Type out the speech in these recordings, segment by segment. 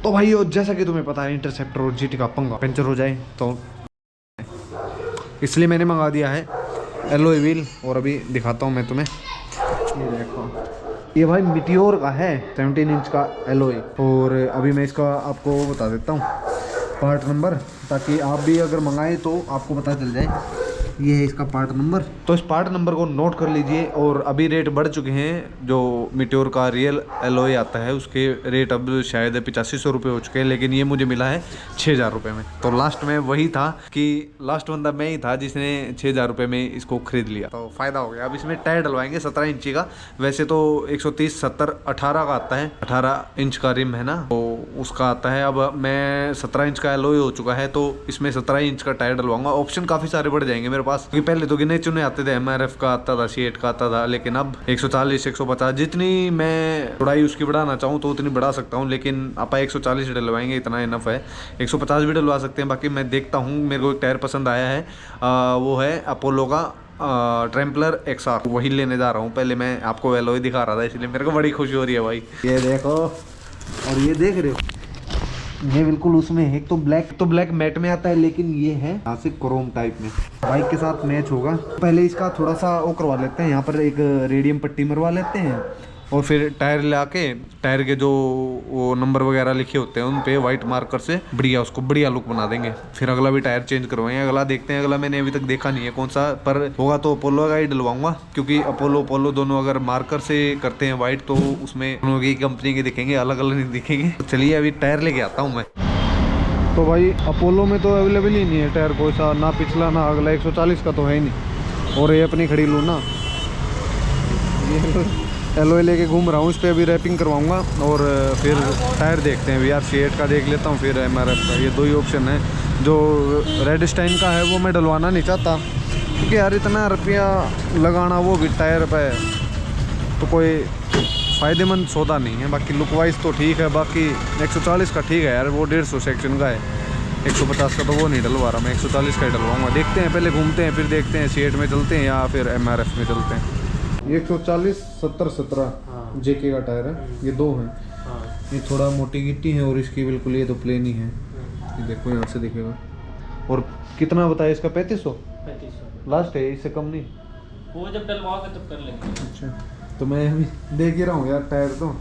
तो भाई और जैसा कि तुम्हें पता है इंटरसेप्टर और जीटी का पंगा पंचर हो जाए तो इसलिए मैंने मंगा दिया है एलॉय व्हील। और अभी दिखाता हूँ मैं तुम्हें, ये देखो ये भाई मीटियोर का है 17 इंच का एलॉय। और अभी मैं इसका आपको बता देता हूँ पार्ट नंबर, ताकि आप भी अगर मंगाएं तो आपको पता चल जाए। ये है इसका पार्ट नंबर, तो इस पार्ट नंबर को नोट कर लीजिए। और अभी रेट बढ़ चुके हैं, जो मीटियोर का रियल एलॉय आता है उसके रेट अब शायद 8500 रुपये हो चुके हैं, लेकिन ये मुझे मिला है 6000 रुपये में। तो लास्ट में वही था कि लास्ट बंदा मैं ही था जिसने 6000 रुपये में इसको खरीद लिया, तो फ़ायदा हो गया। अब इसमें टायर डलवाएंगे 17 इंची का, वैसे तो 130 70 18 का आता है, 18 इंच का रिम है ना, तो उसका आता है। अब मैं 17 इंच का एलॉय हो चुका है, तो इसमें 17 इंच का टायर डलवाऊंगा। ऑप्शन काफ़ी सारे बढ़ जाएंगे मेरे पास, क्योंकि पहले तो गिने चुने आते थे, MRF का आता था, C8 का आता था, लेकिन अब 140 150 जितनी मैं चौड़ाई उसकी बढ़ाना चाहूँ तो उतनी बढ़ा सकता हूँ, लेकिन आप 140 डलवाएंगे इतना इनफ है। 150 भी डलवा सकते हैं, बाकी मैं देखता हूँ। मेरे को एक टायर पसंद आया है, वो है अपोलो का ट्रैम्पलर XR, वही लेने जा रहा हूँ। पहले मैं आपको एलॉय दिखा रहा था, इसलिए मेरे को बड़ी खुशी हो रही है भाई। ये देखो, और ये देख रहे हो, ये बिल्कुल उसमें है। एक तो ब्लैक मैट में आता है, लेकिन ये है यहाँ से क्रोम टाइप में, बाइक के साथ मैच होगा। पहले इसका थोड़ा सा वो करवा लेते हैं, यहाँ पर एक रेडियम पट्टी मरवा लेते हैं, और फिर टायर ला के टायर के जो वो नंबर वगैरह लिखे होते हैं उन पे वाइट मार्कर से बढ़िया उसको बढ़िया लुक बना देंगे। फिर अगला भी टायर चेंज करवाएंगे। अगला देखते हैं, अगला मैंने अभी तक देखा नहीं है कौन सा, पर होगा तो अपोलो का ही डलवाऊंगा, क्योंकि अपोलो दोनों अगर मार्कर से करते हैं वाइट तो उसमें दोनों की कंपनी के दिखेंगे, अलग अलग नहीं दिखेंगे। तो चलिए अभी टायर लेके आता हूँ मैं। तो भाई अपोलो में तो अवेलेबल ही नहीं है टायर कोई सा, ना पिछला ना अगला, 140 का तो है ही नहीं। और ये अपनी खड़ी लूँ ना, ये एलॉय लेके घूम रहा हूँ, इस पर अभी रैपिंग करवाऊँगा। और फिर टायर देखते हैं यार, C8 का देख लेता हूँ, फिर MRF का। ये दो ही ऑप्शन है। जो रेड स्टाइन का है वो मैं डलवाना नहीं चाहता, क्योंकि यार इतना रुपया लगाना वो भी टायर पे तो कोई फ़ायदेमंद सौदा नहीं है। बाकी लुक वाइज तो ठीक है, बाकी 140 का ठीक है यार, वो 150 सेक्शन का है, 150 का तो वो नहीं डलवा रहा मैं, 140 का ही डलवाऊँगा। देखते हैं, पहले घूमते हैं, फिर देखते हैं C8 में चलते हैं या फिर MRF में चलते हैं। 140 70 17 JK का टायर है, ये दो हैं। ये थोड़ा मोटी गिट्टी है, और इसकी बिल्कुल ये तो प्लेन ही है। ये देखो यहाँ से दिखेगा। और कितना बताया इसका? 3500 लास्ट है, इससे कम नहीं। वो जब डलवाओगे तब कर लेंगे। अच्छा, तो मैं अभी देख ही रहा हूँ यार टायर तो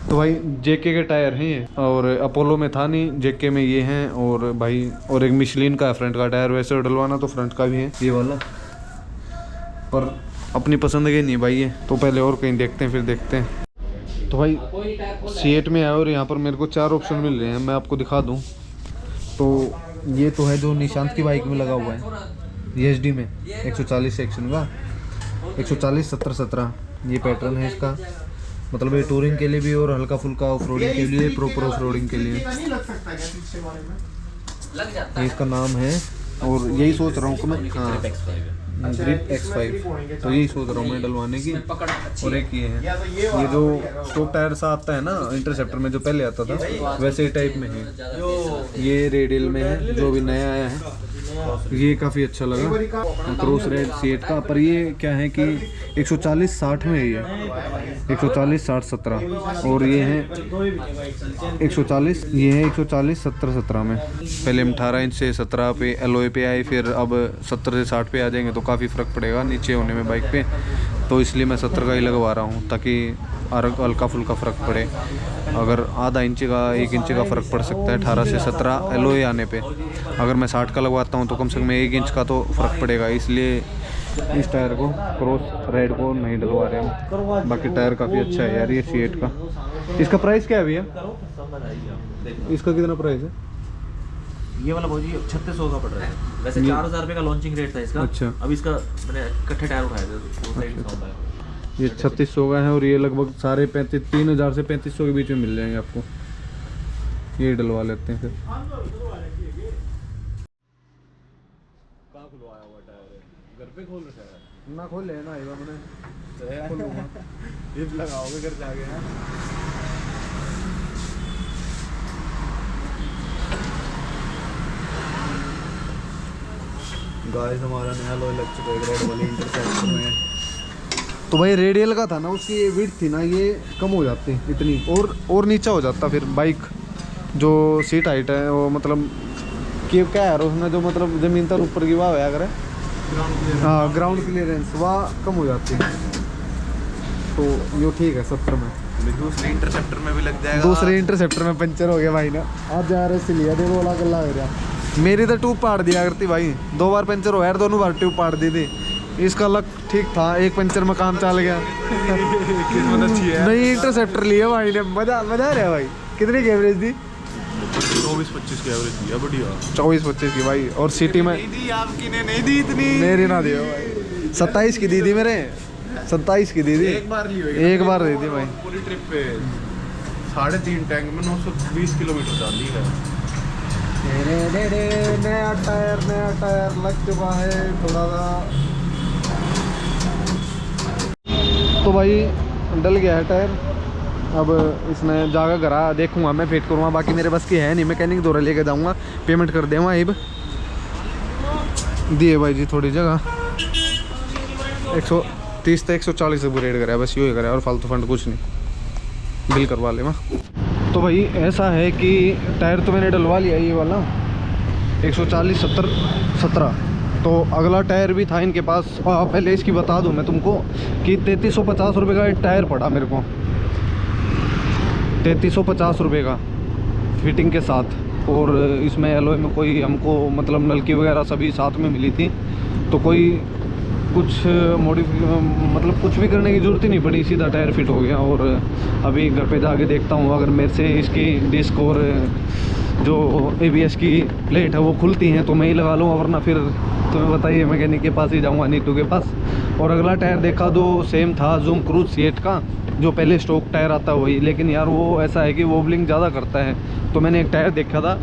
भाई JK के टायर हैं, और अपोलो में था नहीं, JK में ये हैं। और भाई और एक मिशलिन का फ्रंट का टायर, वैसे डलवाना तो फ्रंट का भी है ये वाला, पर अपनी पसंद के नहीं भाई ये, तो पहले और कहीं देखते हैं, फिर देखते हैं। तो भाई C8 में है, और यहाँ पर मेरे को 4 ऑप्शन मिल रहे हैं, मैं आपको दिखा दूँ। तो ये तो है जो निशांत की बाइक में लगा हुआ है, ESD में 140 सेक्शन का, 140 70 17 ये पैटर्न है इसका। मतलब ये टूरिंग के लिए भी और हल्का फुल्का ऑफ रोडिंग के लिए, प्रॉपर ऑफ रोडिंग के लिए ये इसका नाम है। और यही सोच रहा हूँ कि मैं, हाँ ग्रिप X5, तो यही सोच रहा हूँ मैं डलवाने की। और एक ये है, ये जो स्टॉक टायर सा आता है ना इंटरसेप्टर में, जो पहले आता था वैसे ही टाइप में है। ये रेडियल में है, जो भी नया आया है, ये काफ़ी अच्छा लगा, क्रॉस रेड C8 का। पर ये क्या है कि 140 60 में है, ये 140 60 17, और ये है 140, ये है 140 70 17 में। पहले हम 18 इंच से 17 पे एलॉय पे आए, फिर अब 70 से 60 पे आ जाएंगे, तो काफ़ी फ़र्क पड़ेगा नीचे होने में बाइक पे। तो इसलिए मैं 70 का ही लगवा रहा हूँ, ताकि हल्का फुल्का फ़र्क पड़े। अगर आधा इंच का 1 इंच का फ़र्क पड़ सकता है 18 से 17 एलॉय आने पे। अगर मैं 60 का लगवाता हूँ तो कम से कम 1 इंच का तो फ़र्क पड़ेगा, इसलिए इस टायर को क्रॉस रेड को नहीं डलवा रहे हैं। बाकी टायर काफ़ी अच्छा है यार ये C8 का। इसका प्राइस क्या है भैया? इसका कितना प्राइस है? ये वाला भाजी 3600 का पड़ रहा है, वैसे 4000 रुपये का लॉन्चिंग रेट था इसका। अच्छा, अब इसका मैंने इकट्ठे टायर उठाए थे, ये 3600 का है, और ये लगभग सारे 3000 से 3500 के बीच में मिल जाएंगे आपको। ये डलवा लेते हैं फिर। घर पे खोल रखा है ना खोले ना मैंने लगाओगे घर जाके। गाइस हमारा नया लॉय लग चुका है रेड वाली इंटरसेप्टर में। तो भाई रेडियल का था ना, उसकी ये विड्थ थी ना, ये कम हो जाती इतनी, और नीचा हो जाता फिर बाइक। जो सीट हाइट है वो मतलब कि क्या है उसमें जो मतलब ज़मीन तक ऊपर की वाह है, अगर हाँ ग्राउंड क्लियरेंस वह कम हो जाती है, तो ये ठीक है 70 में। दूसरे इंटरसेप्टर में भी लग जाएगा। दूसरे इंटरसेप्टर में पंचर हो गया भाई ना, आज जा रहे इसलिए देखो वाला गला हो गया। मेरी तो ट्यूब पाड़ दिया करती भाई, 2 बार पंचर हो यार, दोनों बार ट्यूब पाड़ दी थी। इसका लक ठीक था, एक पंचर में काम चल गया। किस्मत अच्छी है। नहीं इंटरसेप्टर लिया भाई ने, मजा आ रहा है भाई। कितनी की एवरेज दी? 24-25 की एवरेज दी है, बढ़िया। 24-25 की भाई। और सिटी में नहीं दी आपकी ने, नहीं दी इतनी। मेरी ना दियो भाई, 27 की दी थी मेरे, 27 की दी थी। एक बार ली हुई, एक बार दी थी भाई पूरी ट्रिप पे 3.5 टैंक में 920 किलोमीटर डाली है। नया टायर लग चुका है थोड़ा सा, तो भाई डल गया है टायर। अब इसमें जाकर घरा देखूंगा, मैं फिट करूँगा, बाकी मेरे बस की है नहीं। मैकेनिक दौरा लेके जाऊँगा, पेमेंट कर देगा। अब दिए भाई जी थोड़ी जगह 130 से 140 से रेट करा, बस यूँ ही करा और फालतू फंड कुछ नहीं, बिल करवा ले वहाँ। तो भाई ऐसा है कि टायर तो मैंने डलवा लिया ये वाला 140 70 17, तो अगला टायर भी था इनके पास। पहले इसकी बता दूं मैं तुमको कि 3350 रुपये का एक टायर पड़ा मेरे को, 3350 रुपये का फिटिंग के साथ। और इसमें एलॉय में कोई हमको मतलब नलकी वगैरह सभी साथ में मिली थी, तो कोई कुछ मतलब कुछ भी करने की ज़रूरत ही नहीं पड़ी, सीधा टायर फिट हो गया। और अभी घर पे जाके देखता हूँ, अगर मेरे से इसकी डिस्क और जो ABS की प्लेट है वो खुलती हैं तो मैं ही लगा लूँगा, वरना फिर तुम्हें बताइए मैकेनिक के पास ही जाऊँगा, नीटू के पास। और अगला टायर देखा तो सेम था, जूम क्रूज C8 का, जो पहले स्टॉक टायर आता है वही, लेकिन यार वो ऐसा है कि वोबलिंग ज़्यादा करता है। तो मैंने एक टायर देखा था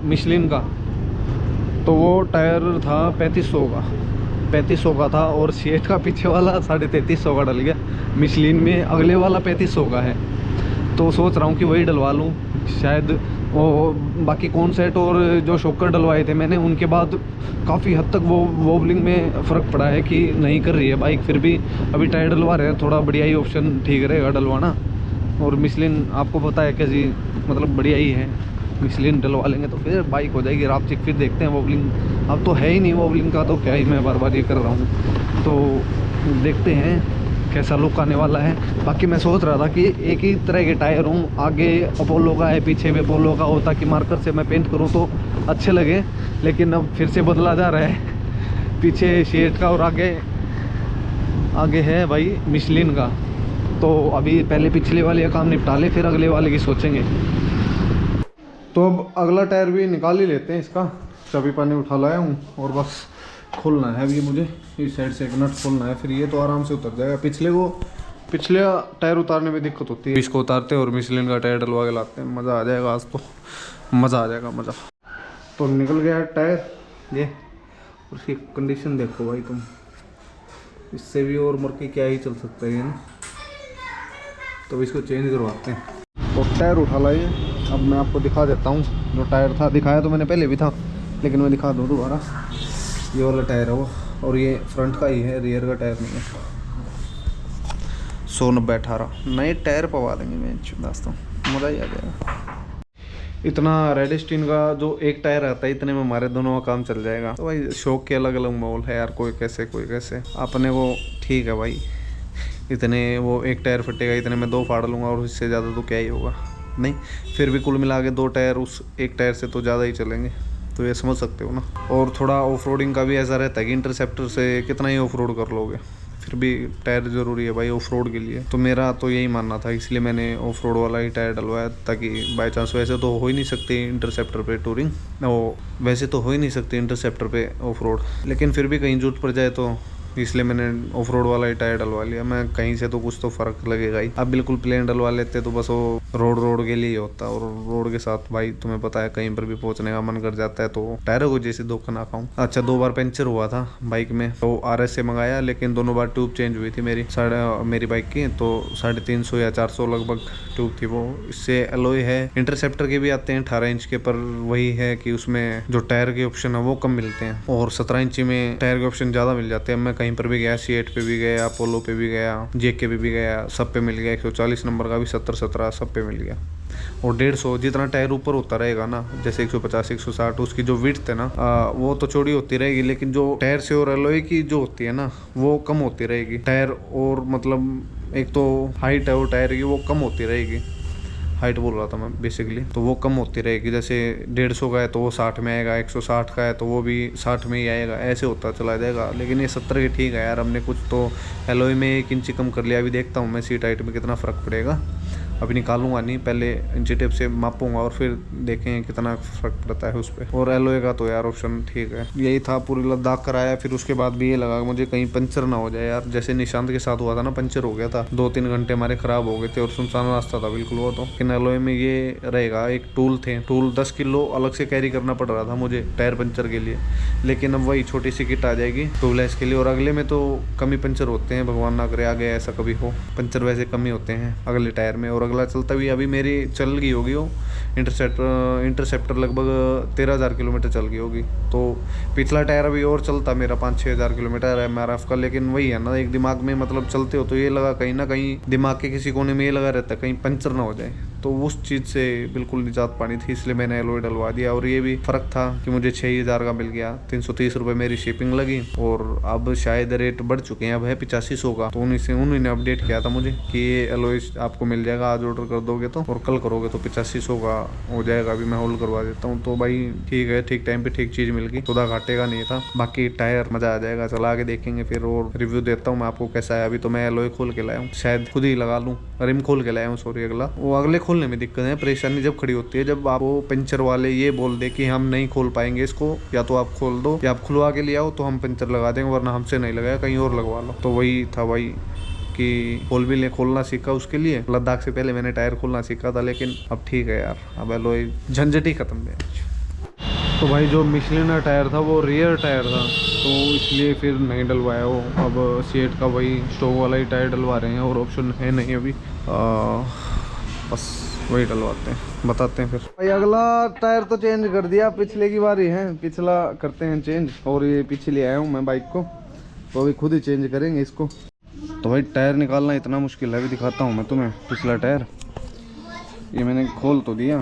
मिशलिन का, तो वो टायर था 3500 का था, और C8 का पीछे वाला 3350 का डल गया। मिशलिन में अगले वाला 3500 का है, तो सोच रहा हूँ कि वही डलवा लूँ शायद। वो बाकी कौन सेट और जो शॉकर डलवाए थे मैंने, उनके बाद काफ़ी हद तक वो वोबलिंग में फ़र्क पड़ा है कि नहीं कर रही है बाइक। फिर भी अभी टायर डलवा रहे हैं, थोड़ा बढ़िया ही ऑप्शन ठीक रहेगा डलवाना। और मिशलिन आपको पता है कैसी, मतलब बढ़िया ही है। मिशलिन डलवा लेंगे तो फिर बाइक हो जाएगी रापचिक। फिर देखते हैं वोबलिंग, अब तो है ही नहीं वोबलिंग का, तो क्या ही मैं बार बार ये कर रहा हूँ। तो देखते हैं कैसा लुक आने वाला है। बाकी मैं सोच रहा था कि एक ही तरह के टायर हूँ, आगे अपोलो का है, पीछे भी अपोलो का हो, ताकि मार्कर से मैं पेंट करूँ तो अच्छे लगे। लेकिन अब फिर से बदला जा रहा है, पीछे C8 का और आगे है भाई मिशलिन का। तो अभी पहले पिछले वाले का काम निपटा ले, फिर अगले वाले की सोचेंगे। तो अब अगला टायर भी निकाल ही लेते हैं इसका। चाबी पानी उठा लाया हूँ और बस खोलना है अभी मुझे, इस साइड से एक नट खोलना है, फिर ये तो आराम से उतर जाएगा। पिछले टायर उतारने में दिक्कत होती है, इसको उतारते हैं और मिशलिन का टायर डलवा के लाते हैं। मज़ा आ जाएगा आज तो, मज़ा आ जाएगा मज़ा। तो निकल गया है टायर ये, उसकी कंडीशन देखो भाई तुम, इससे भी और मर के क्या ही चल सकता है ये ना। तो इसको चेंज करवाते हैं। तो टायर उठा लाइए, अब मैं आपको दिखा देता हूँ। जो टायर था दिखाया तो मैंने पहले भी था, लेकिन मैं दिखा दूँ दोबारा। ये वाला टायर है वो, और ये फ्रंट का ही है, रियर का टायर नहीं है। 190-18 नए टायर पवा देंगे मैं दोस्तों, मज़ा ही आ जाएगा। इतना रेडिस्टीन का जो एक टायर आता है, इतने में हमारे दोनों का काम चल जाएगा। तो भाई शौक के अलग अलग माहौल है यार, कोई कैसे कोई कैसे। अपने को ठीक है भाई, इतने वो एक टायर फटेगा, इतने में 2 फाड़ लूँगा, और इससे ज़्यादा तो क्या ही होगा। नहीं फिर भी कुल मिला के 2 टायर उस एक टायर से तो ज़्यादा ही चलेंगे, तो ये समझ सकते हो ना। और थोड़ा ऑफ रोडिंग का भी ऐसा रहता है कि इंटरसेप्टर से कितना ही ऑफ रोड कर लोगे, फिर भी टायर ज़रूरी है भाई ऑफ रोड के लिए। तो मेरा तो यही मानना था, इसलिए मैंने ऑफ रोड वाला ही टायर डलवाया, ताकि बाई चांस वैसे तो हो ही नहीं सकती इंटरसेप्टर पे टूरिंग, वो वैसे तो हो ही नहीं सकती इंटरसेप्टर पे ऑफ रोड, लेकिन फिर भी कहीं जरूरत पड़ जाए तो इसलिए मैंने ऑफ रोड वाला ही टायर डलवा लिया। मैं कहीं से तो कुछ तो फ़र्क लगेगा ही। अब बिल्कुल प्लेन डलवा लेते तो बस वो रोड के लिए ही होता, और रोड के साथ भाई तुम्हें पता है कहीं पर भी पहुंचने का मन कर जाता है, तो टायरों को जैसे धोखा ना खाऊं। अच्छा 2 बार पंचर हुआ था बाइक में, तो RS से मंगाया, लेकिन दोनों बार ट्यूब चेंज हुई थी मेरी बाइक की, तो 350 या 400 लगभग ट्यूब थी वो। इससे एलॉय है, इंटरसेप्टर के भी आते हैं 18 इंच के, पर वही है कि उसमें जो टायर के ऑप्शन है वो कम मिलते हैं, और 17 इंची में टायर के ऑप्शन ज़्यादा मिल जाते हैं। मैं कहीं पर भी गया, C8 पे भी गया, अपोलो पे भी गया, JK पे भी गया, सब पे मिल गया। 140 नंबर का भी 70-17 सब पे मिल गया। और 150 जितना टायर ऊपर होता रहेगा ना, जैसे 150 160 उसकी जो विड्थ है ना वो तो चौड़ी होती रहेगी, लेकिन जो टायर से और एलॉय की जो होती है ना वो कम होती रहेगी। टायर और मतलब एक तो हाइट है वो टायर की वो कम होती रहेगी, हाइट बोल रहा था मैं बेसिकली, तो वो कम होती रहेगी। जैसे 150 का है तो वो 60 में आएगा, 160 का है तो वो भी 60 में ही आएगा, ऐसे होता चला जाएगा। लेकिन ये 70 के ठीक है यार, हमने कुछ तो एलॉय में 1 इंच कम कर लिया। अभी देखता हूँ मैं सीट हाइट में कितना फ़र्क पड़ेगा। अभी निकालूंगा नहीं, पहले इंची टेप से मापूंगा और फिर देखें कितना फ़र्क पड़ता है उस पर। और एलॉय का तो यार ऑप्शन ठीक है। यही था, पूरी लद्दाख कराया, फिर उसके बाद भी ये लगा मुझे कहीं पंचर ना हो जाए यार। जैसे निशांत के साथ हुआ था ना, पंचर हो गया था, 2-3 घंटे हमारे ख़राब हो गए थे और सुनसान रास्ता था बिल्कुल वो तो। लेकिन एलॉय में ये रहेगा, एक टूल थे, टूल 10 किलो अलग से कैरी करना पड़ रहा था मुझे टायर पंचर के लिए, लेकिन अब वही छोटी सी किट आ जाएगी टूललेस के लिए। और अगले में तो कम ही पंचर होते हैं, भगवान ना करे आगे ऐसा कभी हो, पंचर वैसे कम ही होते हैं अगले टायर में। और अगला चलता भी, अभी मेरी चल गई होगी वो इंटरसेप्टर लगभग 13,000 किलोमीटर चल गई होगी। तो पिछला टायर अभी और चलता मेरा 5-6 हज़ार किलोमीटर है MRF का। लेकिन वही है ना, एक दिमाग में मतलब चलते हो तो ये लगा कहीं ना कहीं दिमाग के किसी कोने में ये लगा रहता है कहीं पंचर ना हो जाए, तो उस चीज़ से बिल्कुल निजात पानी थी, इसलिए मैंने एलॉय डलवा दिया। और ये भी फ़र्क था कि मुझे 6,000 का मिल गया, 330 रुपये मेरी शिपिंग लगी। और अब शायद रेट बढ़ चुके हैं, अब है 8500 का। तो उन्होंने अपडेट किया था मुझे कि ये एलॉय आपको मिल जाएगा, आज ऑर्डर कर दोगे तो, और कल करोगे तो 8500 का हो जाएगा। अभी मैं होल्ड करवा देता हूँ। तो भाई ठीक है, ठीक टाइम पे ठीक चीज़ मिल गई, खुदा घाटे का नहीं था। बाकी टायर मज़ा आ जाएगा, चला के देखेंगे फिर और रिव्यू देता हूँ मैं आपको कैसा है। अभी तो मैं एलॉय खोल के लाया हूँ, शायद खुद ही लगा लूँ, रिम खोल के लाया हूँ सॉरी। अगला वो अगले खोलने में दिक्कत है, परेशानी जब खड़ी होती है जब आपको पंचर वाले ये बोल दे कि हम नहीं खोल पाएंगे इसको, या तो आप खोल दो या आप खुलवा के ले आओ तो हम पंचर लगा देंगे, वरना हमसे नहीं लगाया कहीं और लगवा लो। तो वही था भाई कि खोलना सीखा उसके लिए। लद्दाख से पहले मैंने टायर खोलना सीखा था, लेकिन अब ठीक है यार, अब एलॉय झंझट ही खत्म है। तो भाई जो मिशलिन का टायर था वो रियर टायर था, तो इसलिए फिर नहीं डलवाया वो। अब सीएट का वही स्टोव वाला ही टायर डलवा रहे हैं, और ऑप्शन है नहीं अभी, बस वही डलवाते हैं, बताते हैं फिर। भाई अगला टायर तो चेंज कर दिया, पिछले की बारी है, पिछला करते हैं चेंज। और ये पीछे ले आया हूँ मैं बाइक को, तो अभी खुद ही चेंज करेंगे इसको। तो भाई टायर निकालना इतना मुश्किल है, अभी दिखाता हूँ मैं तुम्हें। पिछला टायर ये मैंने खोल तो दिया,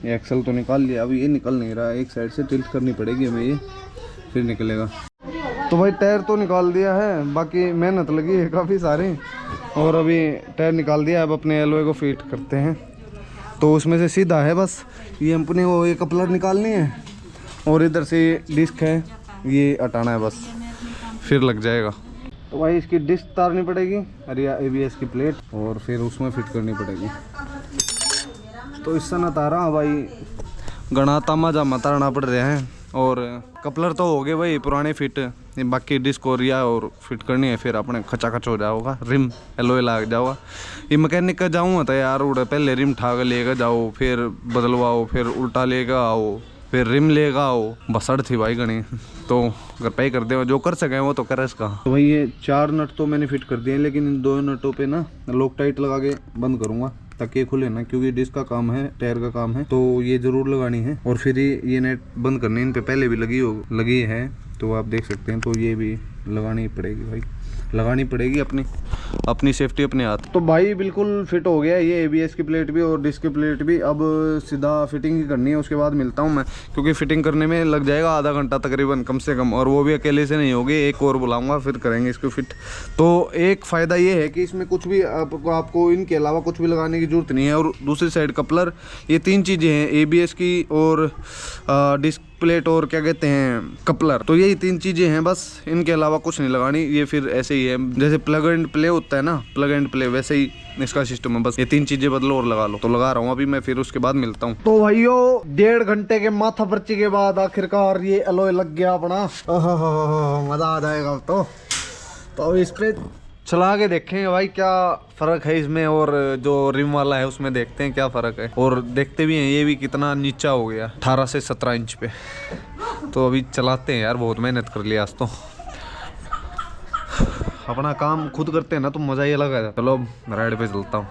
ये एक्सल तो निकाल लिया, अभी ये निकल नहीं रहा, एक साइड से टिल्ट करनी पड़ेगी हमें, ये फिर निकलेगा। तो भाई टायर तो निकाल दिया है, बाकी मेहनत लगी है काफ़ी सारी, और अभी टायर निकाल दिया। अब अपने एलॉय को फिट करते हैं। तो उसमें से सीधा है बस ये अपने वो एक कपलर निकालनी है, और इधर से डिस्क है ये हटाना है, बस फिर लग जाएगा। तो भाई इसकी डिस्क तारनी पड़ेगी, अरे ABS की प्लेट, और फिर उसमें फिट करनी पड़ेगी। तो इससे ना तारा भाई गणा तामा जामा तारना पड़ रहा है। और कपलर तो हो गए भाई पुराने फिट, बाकी डिस्क और या और फिट करनी है, फिर अपने खचा खच हो जाओगा, रिम एलॉय लग जाओगा। ये मैकेनिक का जाऊँगा तो यार उड़े पहले रिम ठाक लेकर जाओ, फिर बदलवाओ, फिर उल्टा लेकर आओ, फिर रिम लेगा आओ, बसड़ थी भाई गणी। तो घर पे ही कर दे, जो कर सके वो तो करे इसका। तो भाई ये 4 नट तो मैंने फिट कर दिए, लेकिन इन 2 नटों पे ना लॉक टाइट लगा के बंद करूँगा ताकि खुले ना, क्योंकि डिस्क का काम है, टायर का काम है, तो ये जरूर लगानी है। और फिर ये नेट बंद करनी, इन पे पहले भी लगी है, तो आप देख सकते हैं। तो ये भी लगानी पड़ेगी भाई, लगानी पड़ेगी, अपनी सेफ्टी अपने हाथ। तो भाई बिल्कुल फिट हो गया ये ABS की प्लेट भी और डिस्क की प्लेट भी। अब सीधा फिटिंग ही करनी है, उसके बाद मिलता हूँ मैं, क्योंकि फिटिंग करने में लग जाएगा आधा घंटा तकरीबन कम से कम, और वो भी अकेले से नहीं होगी, एक और बुलाऊंगा फिर करेंगे इसको फिट। तो एक फ़ायदा ये है कि इसमें कुछ भी आपको इनके अलावा कुछ भी लगाने की ज़रूरत नहीं है। और दूसरी साइड कपलर, ये 3 चीज़ें हैं, ABS की और डिस्क प्लेट और क्या कहते हैं कपलर, तो यही 3 चीज़ें हैं बस, इनके अलावा कुछ नहीं लगानी। ये फिर ऐसे ही है, जैसे प्लग एंड प्ले होता है ना, प्लग एंड प्ले, वैसे ही इसका सिस्टम है, बस ये 3 चीज़ें बदलो और लगा लो। तो लगा रहा हूँ अभी मैं, फिर उसके बाद मिलता हूँ। तो भाइयों 1.5 घंटे के माथा पर्ची के बाद आखिरकार ये एलॉय लग गया अपना, मज़ा आ जाएगा अब तो इस पे चला के देखेंगे भाई क्या फ़र्क है इसमें, और जो रिम वाला है उसमें देखते हैं क्या फ़र्क है। और देखते भी हैं ये भी कितना नीचा हो गया, 18 से 17 इंच पे। तो अभी चलाते हैं यार, बहुत मेहनत कर लिया आज तो। अपना काम खुद करते हैं ना तो मज़ा ही अलग है। चलो राइड पे चलता हूँ।